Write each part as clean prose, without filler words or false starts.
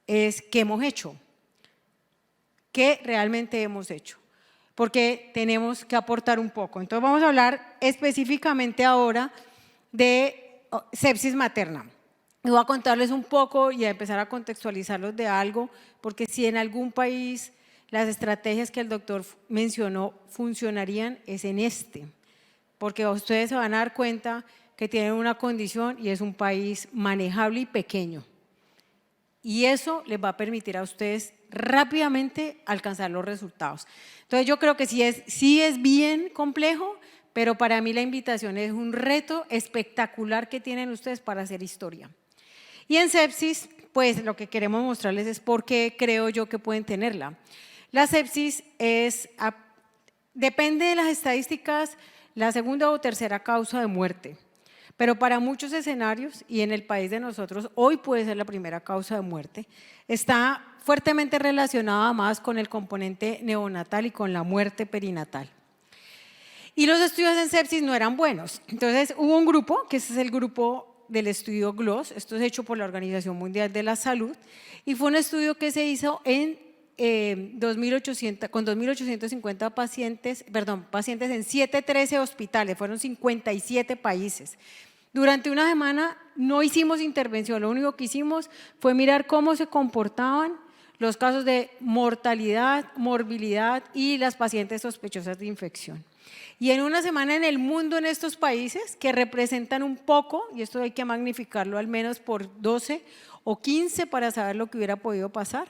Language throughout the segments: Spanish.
es qué hemos hecho, qué realmente hemos hecho, porque tenemos que aportar un poco. Entonces vamos a hablar específicamente ahora de sepsis materna. Y voy a contarles un poco y a empezar a contextualizarlos de algo, porque si en algún país las estrategias que el doctor mencionó funcionarían, es en este, porque ustedes se van a dar cuenta que tienen una condición y es un país manejable y pequeño. Y eso les va a permitir a ustedes rápidamente alcanzar los resultados. Entonces yo creo que sí es bien complejo, pero para mí la invitación es un reto espectacular que tienen ustedes para hacer historia. Y en sepsis, pues lo que queremos mostrarles es por qué creo yo que pueden tenerla. La sepsis depende de las estadísticas, la segunda o tercera causa de muerte. Pero para muchos escenarios, y en el país de nosotros, hoy puede ser la primera causa de muerte, está fuertemente relacionada más con el componente neonatal y con la muerte perinatal. Y los estudios en sepsis no eran buenos. Entonces hubo un grupo, que ese es el grupo del estudio GLOS, esto es hecho por la Organización Mundial de la Salud, y fue un estudio que se hizo en 2.850 pacientes en 713 hospitales, fueron 57 países. Durante una semana no hicimos intervención, lo único que hicimos fue mirar cómo se comportaban los casos de mortalidad, morbilidad y las pacientes sospechosas de infección. Y en una semana en el mundo, en estos países que representan un poco, y esto hay que magnificarlo al menos por 12 o 15 para saber lo que hubiera podido pasar,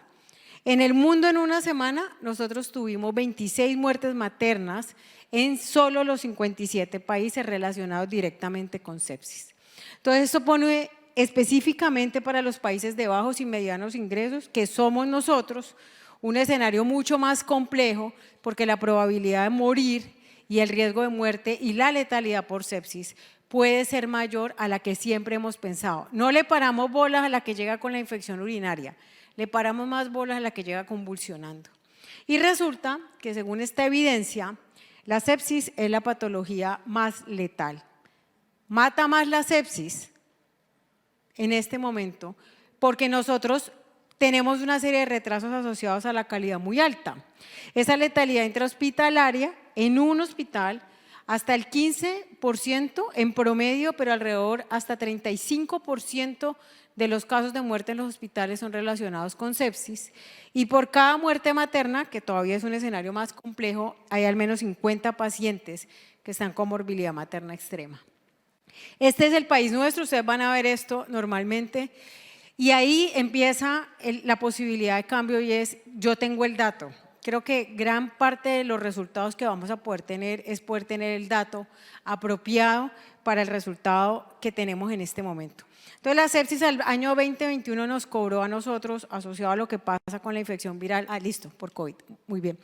en el mundo en una semana nosotros tuvimos 26 muertes maternas en solo los 57 países relacionados directamente con sepsis. Entonces esto pone específicamente para los países de bajos y medianos ingresos, que somos nosotros, un escenario mucho más complejo, porque la probabilidad de morir y el riesgo de muerte y la letalidad por sepsis puede ser mayor a la que siempre hemos pensado. No le paramos bolas a la que llega con la infección urinaria, le paramos más bolas a la que llega convulsionando. Y resulta que según esta evidencia, la sepsis es la patología más letal. Mata más la sepsis en este momento porque nosotros tenemos una serie de retrasos asociados a la calidad muy alta. Esa letalidad intrahospitalaria en un hospital hasta el 15% en promedio, pero alrededor hasta 35% de los casos de muerte en los hospitales son relacionados con sepsis, y por cada muerte materna, que todavía es un escenario más complejo, hay al menos 50 pacientes que están con morbilidad materna extrema. Este es el país nuestro, ustedes van a ver esto normalmente, y ahí empieza la posibilidad de cambio y es, yo tengo el dato. Creo que gran parte de los resultados que vamos a poder tener es poder tener el dato apropiado para el resultado que tenemos en este momento. Entonces la sepsis al año 2021 nos cobró a nosotros, asociado a lo que pasa con la infección viral, listo, por COVID, muy bien,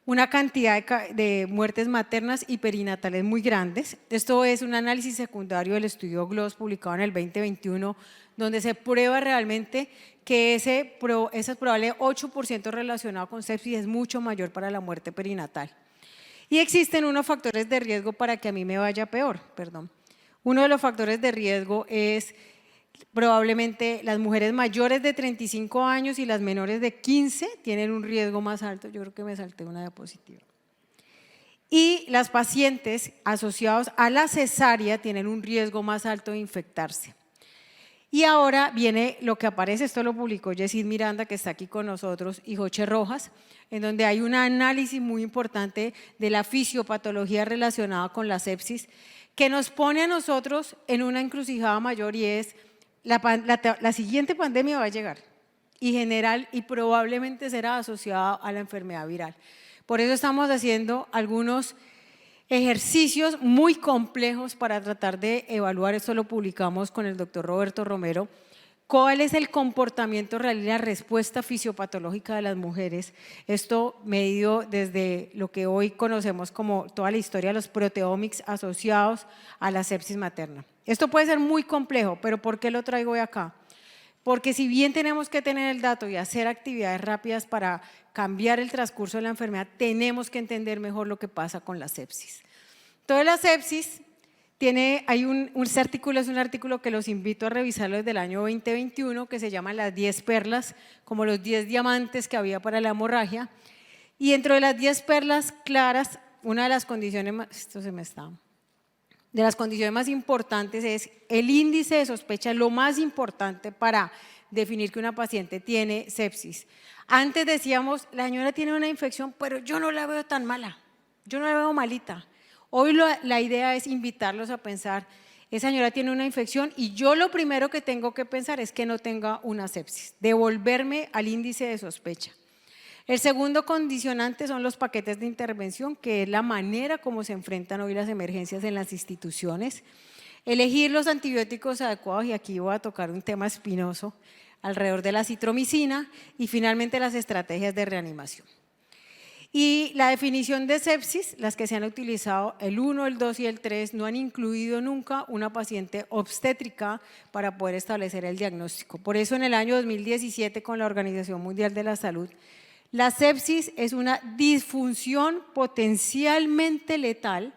una cantidad de muertes maternas y perinatales muy grandes. Esto es un análisis secundario del estudio GLOS publicado en el 2021, donde se prueba realmente que ese probable 8% relacionado con sepsis es mucho mayor para la muerte perinatal. Y existen unos factores de riesgo para que a mí me vaya peor, Uno de los factores de riesgo es probablemente las mujeres mayores de 35 años y las menores de 15 tienen un riesgo más alto. Yo creo que me salté una diapositiva. Y las pacientes asociados a la cesárea tienen un riesgo más alto de infectarse. Y ahora viene lo que aparece, esto lo publicó Yesid Miranda, que está aquí con nosotros, y Joche Rojas, en donde hay un análisis muy importante de la fisiopatología relacionada con la sepsis, que nos pone a nosotros en una encrucijada mayor, y es la siguiente pandemia va a llegar y general y probablemente será asociada a la enfermedad viral. Por eso estamos haciendo algunos ejercicios muy complejos para tratar de evaluar, esto lo publicamos con el doctor Roberto Romero, cuál es el comportamiento real y la respuesta fisiopatológica de las mujeres. Esto medido desde lo que hoy conocemos como toda la historia de los proteomics asociados a la sepsis materna. Esto puede ser muy complejo, pero ¿por qué lo traigo hoy acá? Porque si bien tenemos que tener el dato y hacer actividades rápidas para cambiar el transcurso de la enfermedad, tenemos que entender mejor lo que pasa con la sepsis. Entonces la sepsis hay este artículo es un artículo que los invito a revisarlo desde el año 2021, que se llama Las 10 perlas, como los 10 diamantes que había para la hemorragia. Y dentro de las 10 perlas claras, una de las condiciones de las condiciones más importantes es el índice de sospecha, lo más importante para definir que una paciente tiene sepsis. Antes decíamos, la señora tiene una infección, pero yo no la veo tan mala, yo no la veo malita. Hoy la idea es invitarlos a pensar, esa señora tiene una infección y yo lo primero que tengo que pensar es que no tenga una sepsis, devolverme al índice de sospecha. El segundo condicionante son los paquetes de intervención, que es la manera como se enfrentan hoy las emergencias en las instituciones. Elegir los antibióticos adecuados, y aquí voy a tocar un tema espinoso alrededor de la citromicina, y finalmente las estrategias de reanimación. Y la definición de sepsis, las que se han utilizado, el 1, el 2 y el 3, no han incluido nunca una paciente obstétrica para poder establecer el diagnóstico. Por eso en el año 2017 con la Organización Mundial de la Salud, la sepsis es una disfunción potencialmente letal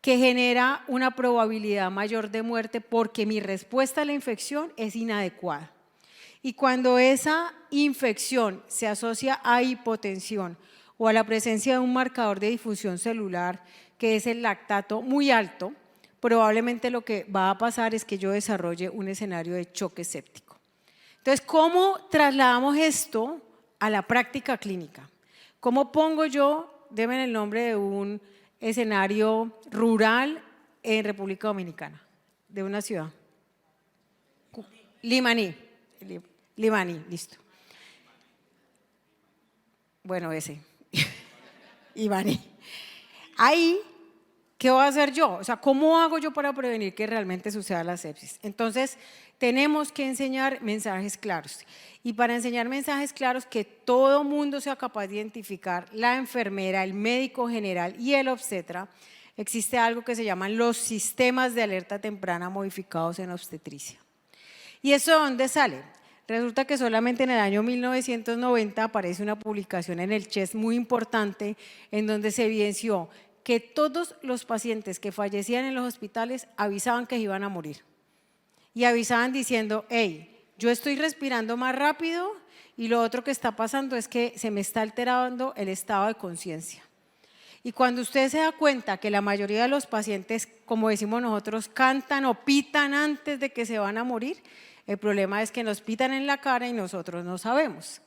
que genera una probabilidad mayor de muerte porque mi respuesta a la infección es inadecuada. Y cuando esa infección se asocia a hipotensión o a la presencia de un marcador de difusión celular, que es el lactato muy alto, probablemente lo que va a pasar es que yo desarrolle un escenario de choque séptico. Entonces, ¿cómo trasladamos esto a la práctica clínica? ¿Cómo pongo yo, deme el nombre de un escenario rural en República Dominicana, de una ciudad? Limaní, listo. Bueno, ese. Limaní. Ahí, ¿qué voy a hacer yo? O sea, ¿cómo hago yo para prevenir que realmente suceda la sepsis? Entonces, tenemos que enseñar mensajes claros. Y para enseñar mensajes claros, que todo mundo sea capaz de identificar, la enfermera, el médico general y el obstetra, existe algo que se llaman los sistemas de alerta temprana modificados en obstetricia. ¿Y eso de dónde sale? Resulta que solamente en el año 1990 aparece una publicación en el CHEST muy importante en donde se evidenció que todos los pacientes que fallecían en los hospitales avisaban que iban a morir. Y avisaban diciendo, hey, yo estoy respirando más rápido y lo otro que está pasando es que se me está alterando el estado de conciencia. Y cuando usted se da cuenta que la mayoría de los pacientes, como decimos nosotros, cantan o pitan antes de que se van a morir, el problema es que nos pitan en la cara y nosotros no sabemos.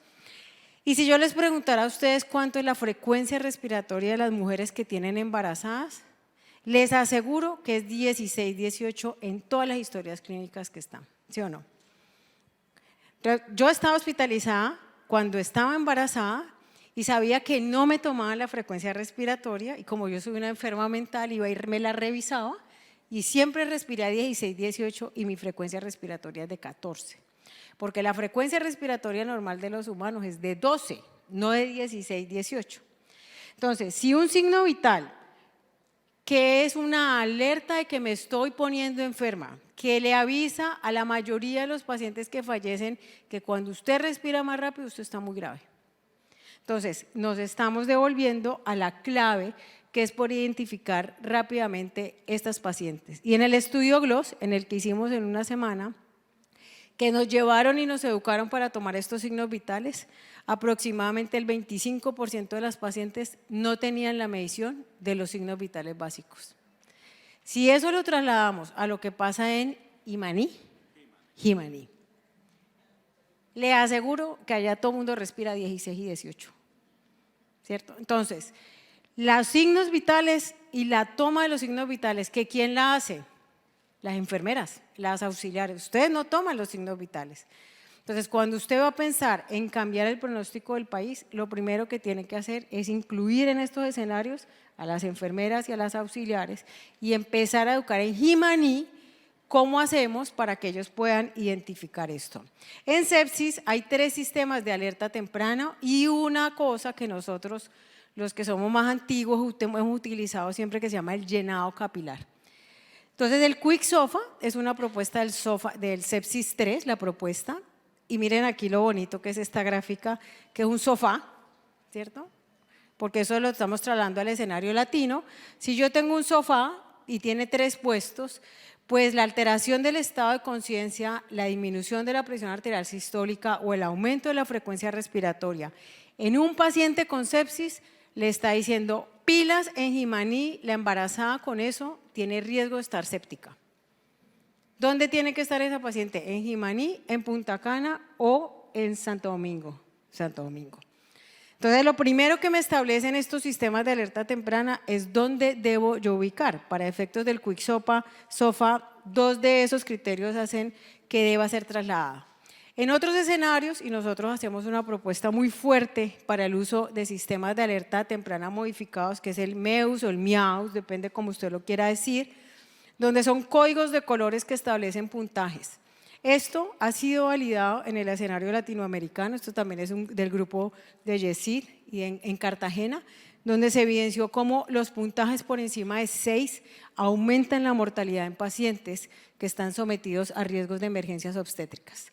Y si yo les preguntara a ustedes cuánto es la frecuencia respiratoria de las mujeres que tienen embarazadas, les aseguro que es 16, 18 en todas las historias clínicas que están, ¿sí o no? Yo estaba hospitalizada cuando estaba embarazada y sabía que no me tomaban la frecuencia respiratoria, y como yo soy una enferma mental, iba a ir, me la revisaba y siempre respiré a 16, 18 y mi frecuencia respiratoria es de 14. Porque la frecuencia respiratoria normal de los humanos es de 12, no de 16, 18. Entonces, si un signo vital, que es una alerta de que me estoy poniendo enferma, que le avisa a la mayoría de los pacientes que fallecen que cuando usted respira más rápido, usted está muy grave. Entonces, nos estamos devolviendo a la clave, que es por identificar rápidamente estas pacientes. Y en el estudio GLOS, en el que hicimos en una semana, que nos llevaron y nos educaron para tomar estos signos vitales, aproximadamente el 25% de las pacientes no tenían la medición de los signos vitales básicos. Si eso lo trasladamos a lo que pasa en Jimaní, le aseguro que allá todo el mundo respira 16 y 18, ¿cierto? Entonces, los signos vitales y la toma de los signos vitales, ¿que quién la hace? Las enfermeras, las auxiliares. Ustedes no toman los signos vitales. Entonces, cuando usted va a pensar en cambiar el pronóstico del país, lo primero que tiene que hacer es incluir en estos escenarios a las enfermeras y a las auxiliares y empezar a educar en Jimaní cómo hacemos para que ellos puedan identificar esto. En sepsis hay 3 sistemas de alerta temprana y una cosa que nosotros, los que somos más antiguos, hemos utilizado siempre, que se llama el llenado capilar. Entonces, el Quick SOFA es una propuesta del Sepsis 3, la propuesta. Y miren aquí lo bonito que es esta gráfica, que es un sofá, ¿cierto? Porque eso lo estamos trasladando al escenario latino. Si yo tengo un sofá y tiene 3 puestos, pues la alteración del estado de conciencia, la disminución de la presión arterial sistólica o el aumento de la frecuencia respiratoria en un paciente con sepsis le está diciendo pilas en Jimaní, la embarazada con eso tiene riesgo de estar séptica. ¿Dónde tiene que estar esa paciente? ¿En Jimaní, en Punta Cana o en Santo Domingo? Santo Domingo. Entonces, lo primero que me establecen estos sistemas de alerta temprana es dónde debo yo ubicar. Para efectos del Quick SOFA, 2 de esos criterios hacen que deba ser trasladada. En otros escenarios, y nosotros hacemos una propuesta muy fuerte para el uso de sistemas de alerta temprana modificados, que es el MEUS o el MIAUS, depende como usted lo quiera decir, donde son códigos de colores que establecen puntajes. Esto ha sido validado en el escenario latinoamericano, esto también es del grupo de YESID y en Cartagena, donde se evidenció cómo los puntajes por encima de 6 aumentan la mortalidad en pacientes que están sometidos a riesgos de emergencias obstétricas.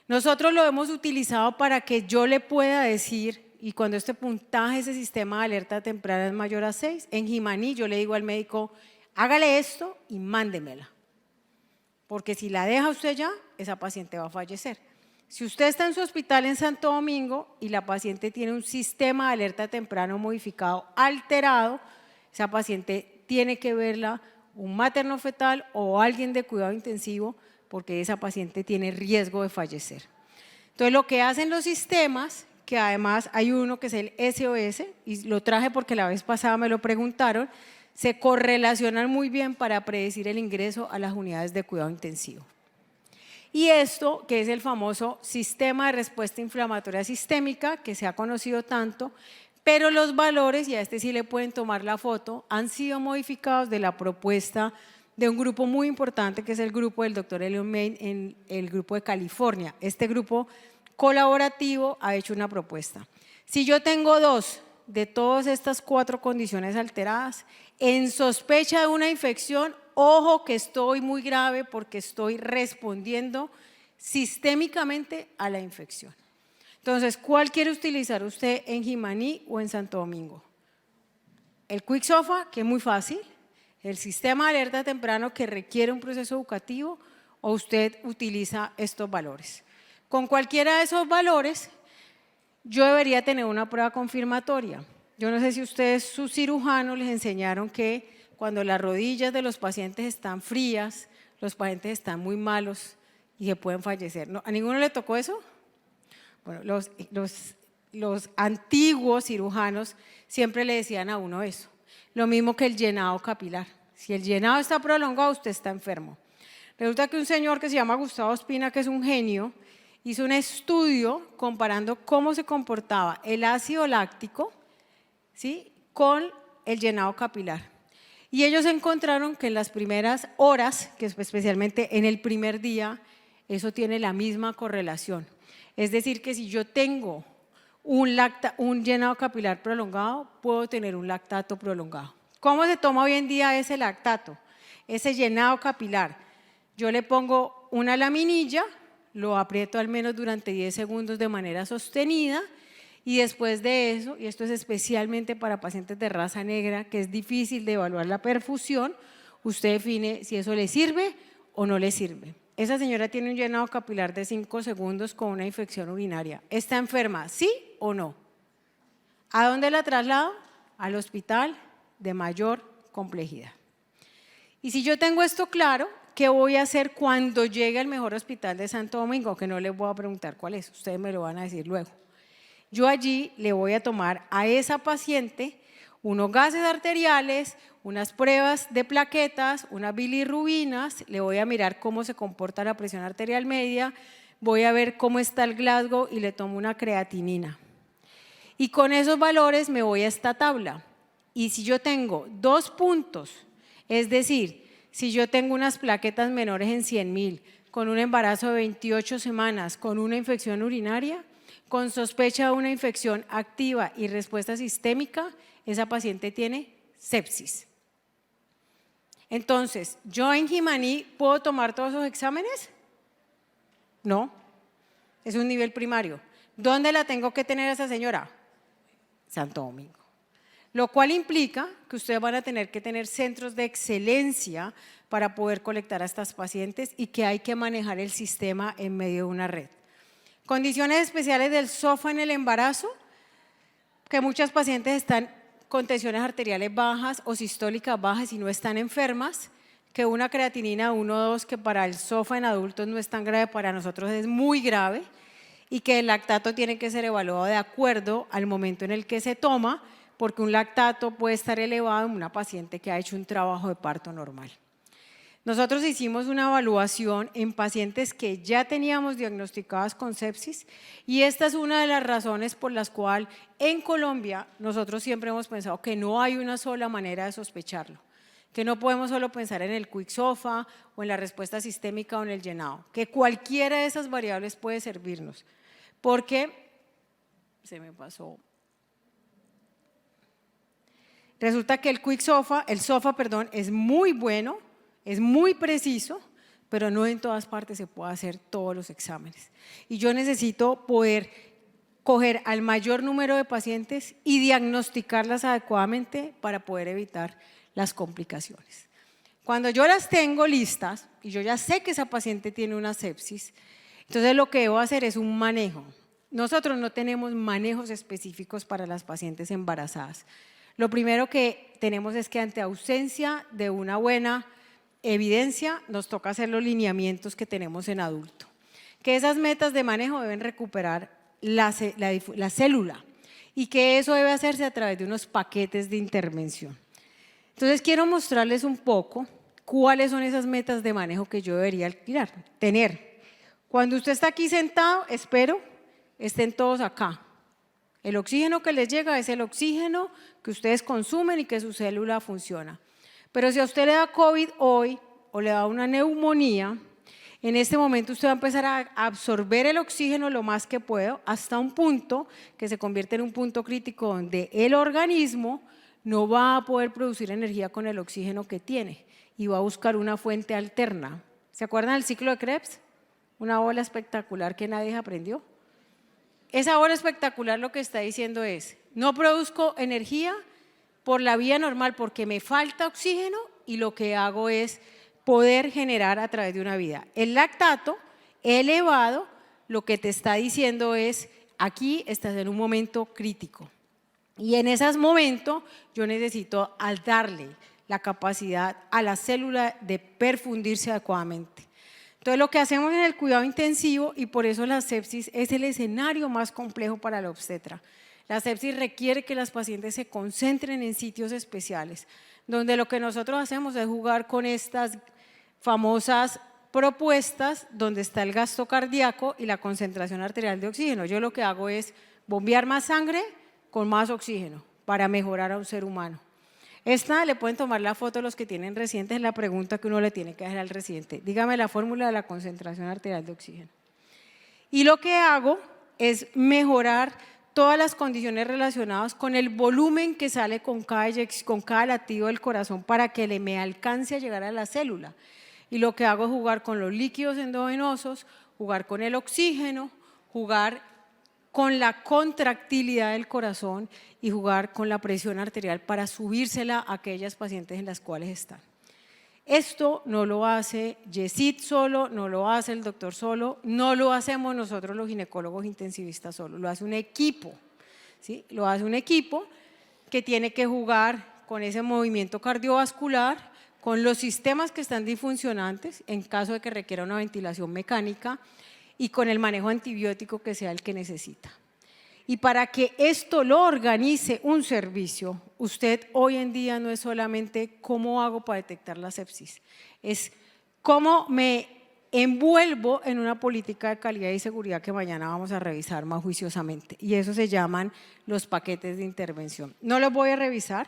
Nosotros lo hemos utilizado para que yo le pueda decir, y cuando este puntaje, ese sistema de alerta temprana es mayor a 6, en Jimaní yo le digo al médico, hágale esto y mándemela. Porque si la deja usted ya, esa paciente va a fallecer. Si usted está en su hospital en Santo Domingo y la paciente tiene un sistema de alerta temprano modificado alterado, esa paciente tiene que verla un materno fetal o alguien de cuidado intensivo porque esa paciente tiene riesgo de fallecer. Entonces, lo que hacen los sistemas, que además hay uno que es el SOS, y lo traje porque la vez pasada me lo preguntaron, se correlacionan muy bien para predecir el ingreso a las unidades de cuidado intensivo. Y esto, que es el famoso sistema de respuesta inflamatoria sistémica, que se ha conocido tanto, pero los valores, y a este sí le pueden tomar la foto, han sido modificados de la propuesta de un grupo muy importante, que es el grupo del doctor Elliot Main en el grupo de California. Este grupo colaborativo ha hecho una propuesta. Si yo tengo 2 de todas estas 4 condiciones alteradas, en sospecha de una infección, ojo que estoy muy grave porque estoy respondiendo sistémicamente a la infección. Entonces, ¿cuál quiere utilizar usted en Jimaní o en Santo Domingo? El Quick SOFA, que es muy fácil, el sistema de alerta temprano que requiere un proceso educativo, o usted utiliza estos valores. Con cualquiera de esos valores, yo debería tener una prueba confirmatoria. Yo no sé si ustedes, sus cirujanos, les enseñaron que cuando las rodillas de los pacientes están frías, los pacientes están muy malos y se pueden fallecer. ¿No? ¿A ninguno le tocó eso? Bueno, los antiguos cirujanos siempre le decían a uno eso. Lo mismo que el llenado capilar. Si el llenado está prolongado, usted está enfermo. Resulta que un señor que se llama Gustavo Ospina, que es un genio, hizo un estudio comparando cómo se comportaba el ácido láctico, ¿sí?, con el llenado capilar. Y ellos encontraron que en las primeras horas, que especialmente en el primer día, eso tiene la misma correlación. Es decir, que si yo tengo un llenado capilar prolongado, puedo tener un lactato prolongado. ¿Cómo se toma hoy en día ese lactato? Ese llenado capilar. Yo le pongo una laminilla, lo aprieto al menos durante 10 segundos de manera sostenida y después de eso, y esto es especialmente para pacientes de raza negra, que es difícil de evaluar la perfusión, usted define si eso le sirve o no le sirve. Esa señora tiene un llenado capilar de 5 segundos con una infección urinaria. ¿Está enferma? ¿Sí o no? ¿A dónde la traslado? Al hospital de mayor complejidad. Y si yo tengo esto claro, ¿qué voy a hacer cuando llegue al mejor hospital de Santo Domingo? Que no les voy a preguntar cuál es, ustedes me lo van a decir luego. Yo allí le voy a tomar a esa paciente unos gases arteriales, unas pruebas de plaquetas, unas bilirrubinas, le voy a mirar cómo se comporta la presión arterial media, voy a ver cómo está el Glasgow y le tomo una creatinina. Y con esos valores me voy a esta tabla. Y si yo tengo 2 puntos, es decir, si yo tengo unas plaquetas menores en 100.000, con un embarazo de 28 semanas, con una infección urinaria, con sospecha de una infección activa y respuesta sistémica, esa paciente tiene sepsis. Entonces, ¿yo en Jimaní puedo tomar todos esos exámenes? No, es un nivel primario. ¿Dónde la tengo que tener a esa señora? Santo Domingo. lo cual implica que ustedes van a tener que tener centros de excelencia para poder colectar a estas pacientes y que hay que manejar el sistema en medio de una red. Condiciones especiales del SOFA en el embarazo, que muchas pacientes están con tensiones arteriales bajas o sistólicas bajas y no están enfermas, que una creatinina 1,2 que para el SOFA en adultos no es tan grave, para nosotros es muy grave, y que el lactato tiene que ser evaluado de acuerdo al momento en el que se toma, porque un lactato puede estar elevado en una paciente que ha hecho un trabajo de parto normal. Nosotros hicimos una evaluación en pacientes que ya teníamos diagnosticadas con sepsis y esta es una de las razones por las cuales en Colombia nosotros siempre hemos pensado que no hay una sola manera de sospecharlo, que no podemos solo pensar en el quick SOFA o en la respuesta sistémica o en el llenado, que cualquiera de esas variables puede servirnos, porque se me pasó. Resulta que el SOFA, es muy bueno, es muy preciso, pero no en todas partes se puede hacer todos los exámenes. Y yo necesito poder coger al mayor número de pacientes y diagnosticarlas adecuadamente para poder evitar las complicaciones. Cuando yo las tengo listas y yo ya sé que esa paciente tiene una sepsis, entonces lo que debo hacer es un manejo. Nosotros no tenemos manejos específicos para las pacientes embarazadas. Lo primero que tenemos es que ante ausencia de una buena evidencia, nos toca hacer los lineamientos que tenemos en adulto. Que esas metas de manejo deben recuperar la célula y que eso debe hacerse a través de unos paquetes de intervención. Entonces quiero mostrarles un poco cuáles son esas metas de manejo que yo debería tener. Cuando usted está aquí sentado, espero estén todos acá. El oxígeno que les llega es el oxígeno que ustedes consumen y que su célula funciona. Pero si a usted le da COVID hoy o le da una neumonía, en este momento usted va a empezar a absorber el oxígeno lo más que pueda hasta un punto que se convierte en un punto crítico donde el organismo no va a poder producir energía con el oxígeno que tiene y va a buscar una fuente alterna. ¿Se acuerdan del ciclo de Krebs? Una ola espectacular que nadie aprendió. Esa ola espectacular lo que está diciendo es, no produzco energía por la vía normal porque me falta oxígeno y lo que hago es poder generar a través de una vía. El lactato elevado lo que te está diciendo es, aquí estás en un momento crítico y en esos momentos yo necesito darle la capacidad a la célula de perfundirse adecuadamente. Entonces lo que hacemos en el cuidado intensivo y por eso la sepsis es el escenario más complejo para la obstetra. La sepsis requiere que las pacientes se concentren en sitios especiales, donde lo que nosotros hacemos es jugar con estas famosas propuestas donde está el gasto cardíaco y la concentración arterial de oxígeno. Yo lo que hago es bombear más sangre con más oxígeno para mejorar a un ser humano. Esta le pueden tomar la foto los que tienen residentes, es la pregunta que uno le tiene que hacer al residente. Dígame la fórmula de la concentración arterial de oxígeno. Y lo que hago es mejorar todas las condiciones relacionadas con el volumen que sale con cada latido del corazón para que me alcance a llegar a la célula. Y lo que hago es jugar con los líquidos endovenosos, jugar con el oxígeno, jugar con la contractilidad del corazón y jugar con la presión arterial para subírsela a aquellas pacientes en las cuales están. Esto no lo hace Yesid solo, no lo hace el doctor solo, no lo hacemos nosotros los ginecólogos intensivistas solo, lo hace un equipo, ¿sí? Lo hace un equipo que tiene que jugar con ese movimiento cardiovascular, con los sistemas que están disfuncionantes en caso de que requiera una ventilación mecánica y con el manejo antibiótico que sea el que necesita. Y para que esto lo organice un servicio, usted hoy en día no es solamente cómo hago para detectar la sepsis, es cómo me envuelvo en una política de calidad y seguridad que mañana vamos a revisar más juiciosamente. Y eso se llaman los paquetes de intervención. No los voy a revisar,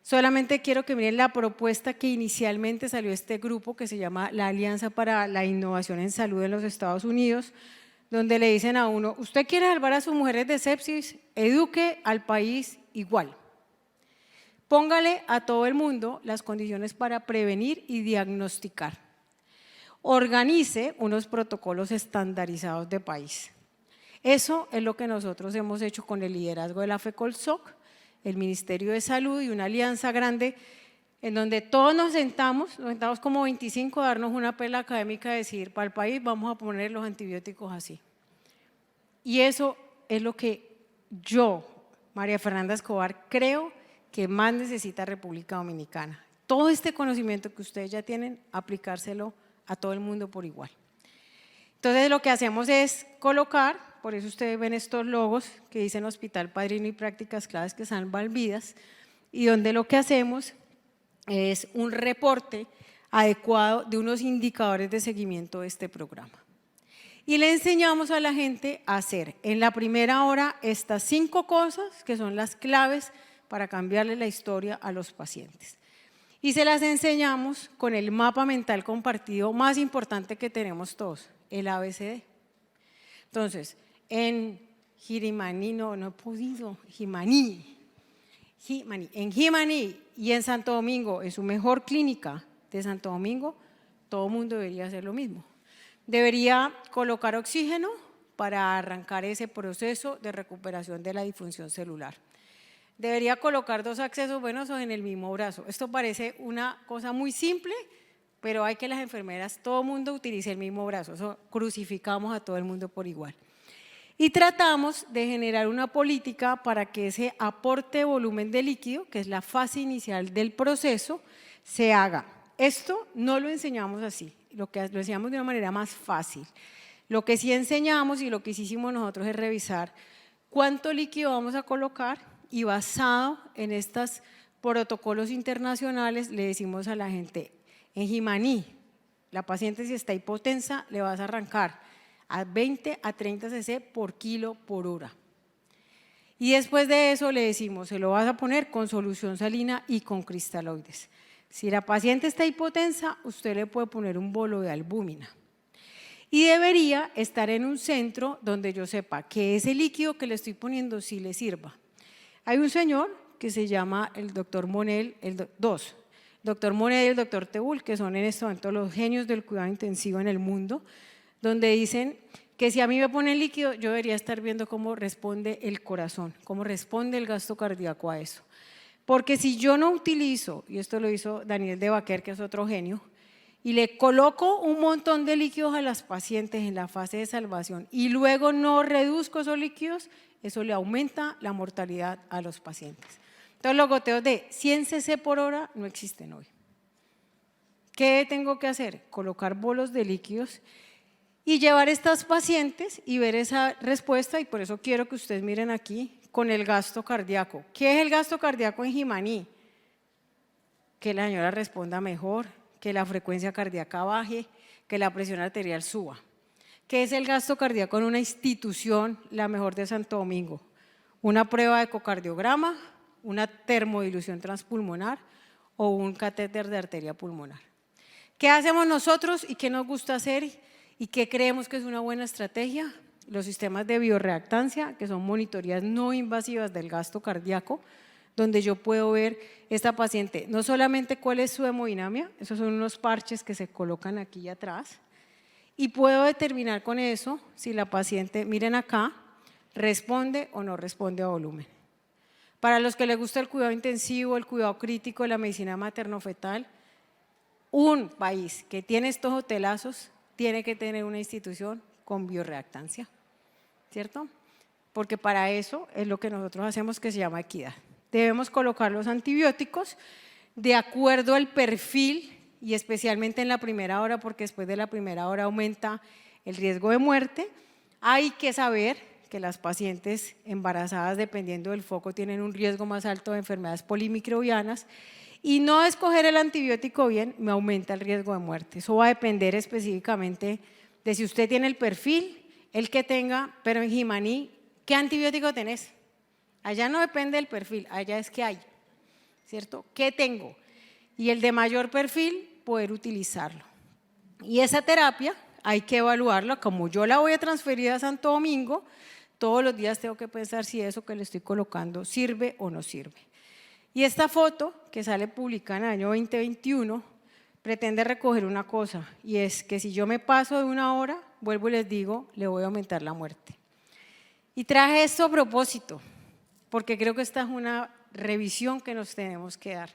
solamente quiero que miren la propuesta que inicialmente salió este grupo que se llama la Alianza para la Innovación en Salud en los Estados Unidos, donde le dicen a uno, usted quiere salvar a sus mujeres de sepsis, eduque al país igual. Póngale a todo el mundo las condiciones para prevenir y diagnosticar. Organice unos protocolos estandarizados de país. Eso es lo que nosotros hemos hecho con el liderazgo de la FECOLSOC el Ministerio de Salud y una alianza grande en donde todos nos sentamos como 25 a darnos una pela académica, decir, para el país vamos a poner los antibióticos así. Y eso es lo que yo, María Fernanda Escobar, creo que más necesita República Dominicana. Todo este conocimiento que ustedes ya tienen, aplicárselo a todo el mundo por igual. Entonces lo que hacemos es colocar, por eso ustedes ven estos logos que dicen Hospital Padrino y Prácticas Claves que salvan vidas, y donde lo que hacemos es un reporte adecuado de unos indicadores de seguimiento de este programa. Y le enseñamos a la gente a hacer en la primera hora estas 5 cosas que son las claves para cambiarle la historia a los pacientes. Y se las enseñamos con el mapa mental compartido más importante que tenemos todos, el ABCD. Entonces, en Jimaní, no he podido, en Jimaní y en Santo Domingo, en su mejor clínica de Santo Domingo, todo el mundo debería hacer lo mismo. Debería colocar oxígeno para arrancar ese proceso de recuperación de la disfunción celular. Debería colocar 2 accesos venosos en el mismo brazo. Esto parece una cosa muy simple, pero hay que las enfermeras, todo el mundo utilice el mismo brazo. Eso crucificamos a todo el mundo por igual. Y tratamos de generar una política para que ese aporte de volumen de líquido, que es la fase inicial del proceso, se haga. Esto no lo enseñamos así, lo enseñamos de una manera más fácil. Lo que sí enseñamos y lo que sí hicimos nosotros es revisar cuánto líquido vamos a colocar y basado en estos protocolos internacionales le decimos a la gente, en Jimaní, la paciente si está hipotensa le vas a arrancar a 20 a 30 cc por kilo por hora. Y después de eso le decimos, se lo vas a poner con solución salina y con cristaloides. Si la paciente está hipotensa, usted le puede poner un bolo de albúmina. Y debería estar en un centro donde yo sepa que ese líquido que le estoy poniendo sí le sirva. Hay un señor que se llama el doctor Monel, doctor Monel y el doctor Teúl, que son en este momento los genios del cuidado intensivo en el mundo, donde dicen que si a mí me ponen líquido, yo debería estar viendo cómo responde el corazón, cómo responde el gasto cardíaco a eso. Porque si yo no utilizo, y esto lo hizo Daniel de Baquer, que es otro genio, y le coloco un montón de líquidos a las pacientes en la fase de salvación y luego no reduzco esos líquidos, eso le aumenta la mortalidad a los pacientes. Entonces los goteos de 100 cc por hora no existen hoy. ¿Qué tengo que hacer? Colocar bolos de líquidos y llevar estas pacientes y ver esa respuesta, y por eso quiero que ustedes miren aquí con el gasto cardíaco. ¿Qué es el gasto cardíaco en Jimaní? Que la señora responda mejor, que la frecuencia cardíaca baje, que la presión arterial suba. ¿Qué es el gasto cardíaco en una institución, la mejor de Santo Domingo? Una prueba de ecocardiograma, una termodilución transpulmonar o un catéter de arteria pulmonar. ¿Qué hacemos nosotros y qué nos gusta hacer y qué creemos que es una buena estrategia? Los sistemas de bioreactancia, que son monitorías no invasivas del gasto cardíaco, donde yo puedo ver esta paciente, no solamente cuál es su hemodinamia, esos son unos parches que se colocan aquí atrás, y puedo determinar con eso si la paciente, miren acá, responde o no responde a volumen. Para los que les gusta el cuidado intensivo, el cuidado crítico, la medicina materno-fetal, un país que tiene estos hotelazos tiene que tener una institución con bioreactancia, ¿cierto? Porque para eso es lo que nosotros hacemos, que se llama equidad. Debemos colocar los antibióticos de acuerdo al perfil y especialmente en la primera hora, porque después de la primera hora aumenta el riesgo de muerte. Hay que saber que las pacientes embarazadas, dependiendo del foco, tienen un riesgo más alto de enfermedades polimicrobianas, y no escoger el antibiótico bien me aumenta el riesgo de muerte. Eso va a depender específicamente de si usted tiene el perfil, el que tenga, pero en Jimaní, ¿qué antibiótico tenés? Allá no depende del perfil, allá es que hay, ¿cierto? ¿Qué tengo? Y el de mayor perfil, poder utilizarlo. Y esa terapia hay que evaluarla, como yo la voy a transferir a Santo Domingo, todos los días tengo que pensar si eso que le estoy colocando sirve o no sirve. Y esta foto, que sale publicada en el año 2021, pretende recoger una cosa, y es que si yo me paso de 1 hora, vuelvo y les digo, le voy a aumentar la muerte. Y traje esto a propósito, porque creo que esta es una revisión que nos tenemos que dar.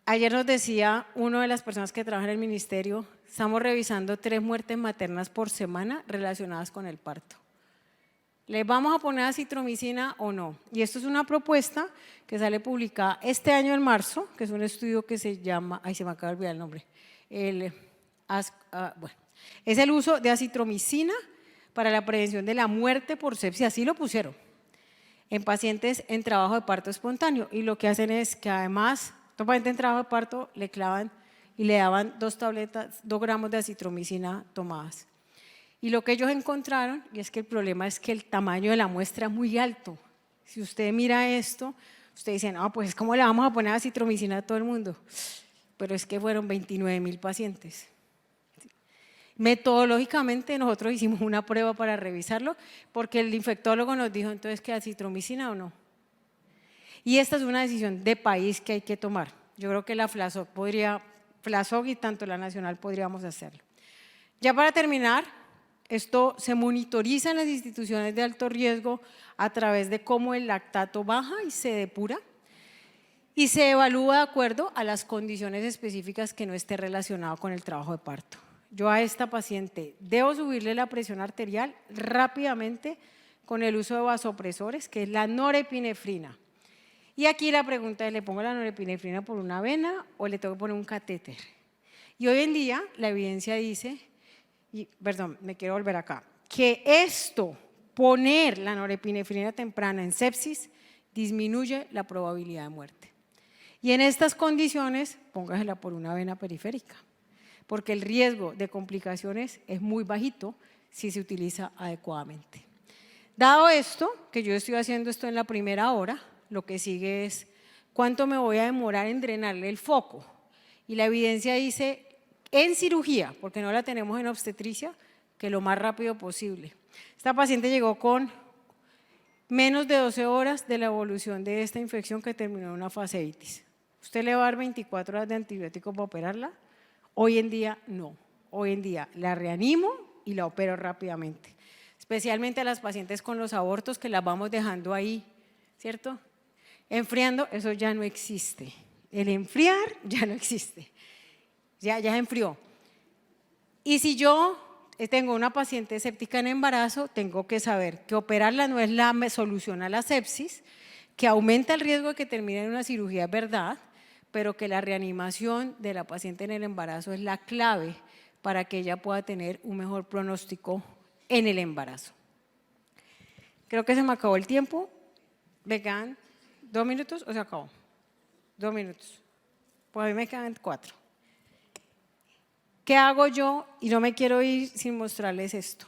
Ayer nos decía una de las personas que trabaja en el ministerio, estamos revisando 3 muertes maternas por semana relacionadas con el parto. ¿Les vamos a poner acitromicina o no? Y esto es una propuesta que sale publicada este año en marzo, que es un estudio que se llama, ay, se me acaba de olvidar el nombre, bueno, es el uso de acitromicina para la prevención de la muerte por sepsis, así lo pusieron, en pacientes en trabajo de parto espontáneo. Y lo que hacen es que además, a un paciente en trabajo de parto le clavan y le daban 2 gramos de acitromicina tomadas. Y lo que ellos encontraron, y es que el problema es que el tamaño de la muestra es muy alto. Si usted mira esto, usted dice, no, pues ¿cómo le vamos a poner acitromicina a todo el mundo? Pero es que fueron 29.000 pacientes. Metodológicamente nosotros hicimos una prueba para revisarlo, porque el infectólogo nos dijo entonces que acitromicina o no. Y esta es una decisión de país que hay que tomar. Yo creo que la FLASOG y tanto la nacional podríamos hacerlo. Ya para terminar, esto se monitoriza en las instituciones de alto riesgo a través de cómo el lactato baja y se depura y se evalúa de acuerdo a las condiciones específicas que no esté relacionado con el trabajo de parto. Yo a esta paciente debo subirle la presión arterial rápidamente con el uso de vasopresores, que es la norepinefrina. Y aquí la pregunta es, ¿le pongo la norepinefrina por una vena o le tengo que poner un catéter? Y hoy en día la evidencia dice, perdón, me quiero volver acá, que esto, poner la norepinefrina temprana en sepsis, disminuye la probabilidad de muerte. Y en estas condiciones, póngasela por una vena periférica, porque el riesgo de complicaciones es muy bajito si se utiliza adecuadamente. Dado esto, que yo estoy haciendo esto en la primera hora, lo que sigue es cuánto me voy a demorar en drenarle el foco. Y la evidencia dice, en cirugía, porque no la tenemos en obstetricia, que lo más rápido posible. Esta paciente llegó con menos de 12 horas de la evolución de esta infección que terminó en una fasciitis. ¿Usted le va a dar 24 horas de antibiótico para operarla? Hoy en día no. Hoy en día la reanimo y la opero rápidamente. Especialmente a las pacientes con los abortos que las vamos dejando ahí, ¿cierto? Enfriando, eso ya no existe. El enfriar ya no existe. Ya enfrió. Y si yo tengo una paciente séptica en embarazo, tengo que saber que operarla no es la solución a la sepsis, que aumenta el riesgo de que termine en una cirugía, es verdad, pero que la reanimación de la paciente en el embarazo es la clave para que ella pueda tener un mejor pronóstico en el embarazo. Creo que se me acabó el tiempo. Vengan, 2 minutos o se acabó. 2 minutos. Pues a mí me quedan 4. ¿Qué hago yo? Y no me quiero ir sin mostrarles esto.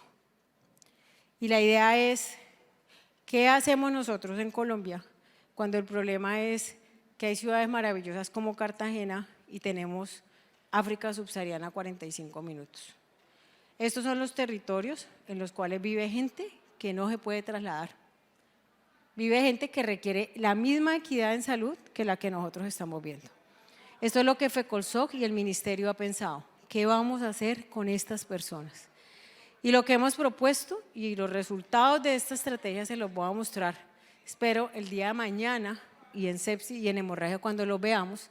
Y la idea es, ¿qué hacemos nosotros en Colombia cuando el problema es que hay ciudades maravillosas como Cartagena y tenemos África subsahariana a 45 minutos? Estos son los territorios en los cuales vive gente que no se puede trasladar. Vive gente que requiere la misma equidad en salud que la que nosotros estamos viendo. Esto es lo que FECOLSOC y el ministerio ha pensado. ¿Qué vamos a hacer con estas personas? Y lo que hemos propuesto y los resultados de esta estrategia se los voy a mostrar, espero, el día de mañana y en sepsis y en hemorragia cuando lo veamos.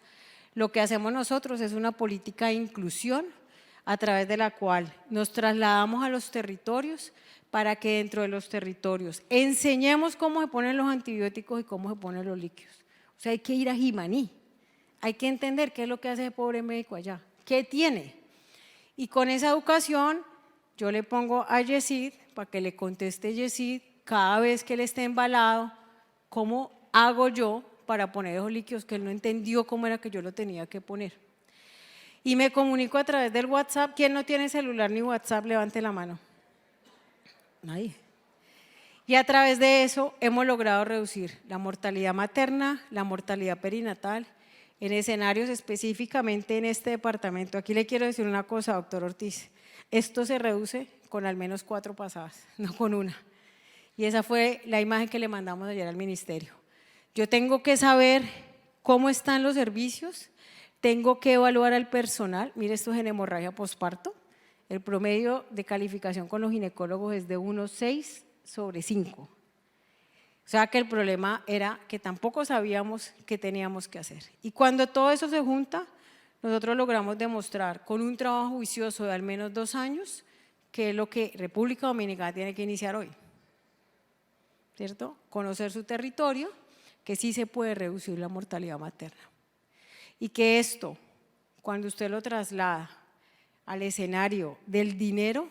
Lo que hacemos nosotros es una política de inclusión a través de la cual nos trasladamos a los territorios para que dentro de los territorios enseñemos cómo se ponen los antibióticos y cómo se ponen los líquidos. O sea, hay que ir a Jimaní, hay que entender qué es lo que hace el pobre médico allá, qué tiene. Y con esa educación yo le pongo a Yesid para que le conteste Yesid cada vez que él esté embalado, cómo hago yo para poner esos líquidos que él no entendió cómo era que yo lo tenía que poner. Y me comunico a través del WhatsApp. ¿Quién no tiene celular ni WhatsApp? Levante la mano. Nadie. Y a través de eso hemos logrado reducir la mortalidad materna, la mortalidad perinatal, en escenarios específicamente en este departamento. Aquí le quiero decir una cosa, doctor Ortiz, esto se reduce con al menos 4 pasadas, no con una. Y esa fue la imagen que le mandamos ayer al ministerio. Yo tengo que saber cómo están los servicios, tengo que evaluar al personal. Mire, esto es en hemorragia posparto. El promedio de calificación con los ginecólogos es de 1,6/5. O sea que el problema era que tampoco sabíamos qué teníamos que hacer. Y cuando todo eso se junta, nosotros logramos demostrar con un trabajo juicioso de al menos 2 años que es lo que República Dominicana tiene que iniciar hoy, ¿cierto? Conocer su territorio, que sí se puede reducir la mortalidad materna. Y que esto, cuando usted lo traslada al escenario del dinero,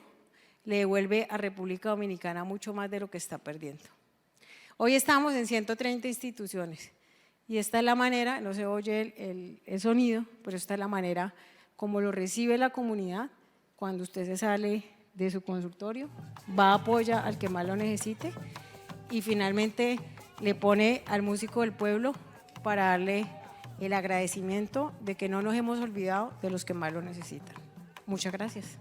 le devuelve a República Dominicana mucho más de lo que está perdiendo. Hoy estamos en 130 instituciones y esta es la manera, no se oye el sonido, pero esta es la manera como lo recibe la comunidad cuando usted se sale de su consultorio, va a apoyar al que más lo necesite y finalmente le pone al músico del pueblo para darle el agradecimiento de que no nos hemos olvidado de los que más lo necesitan. Muchas gracias.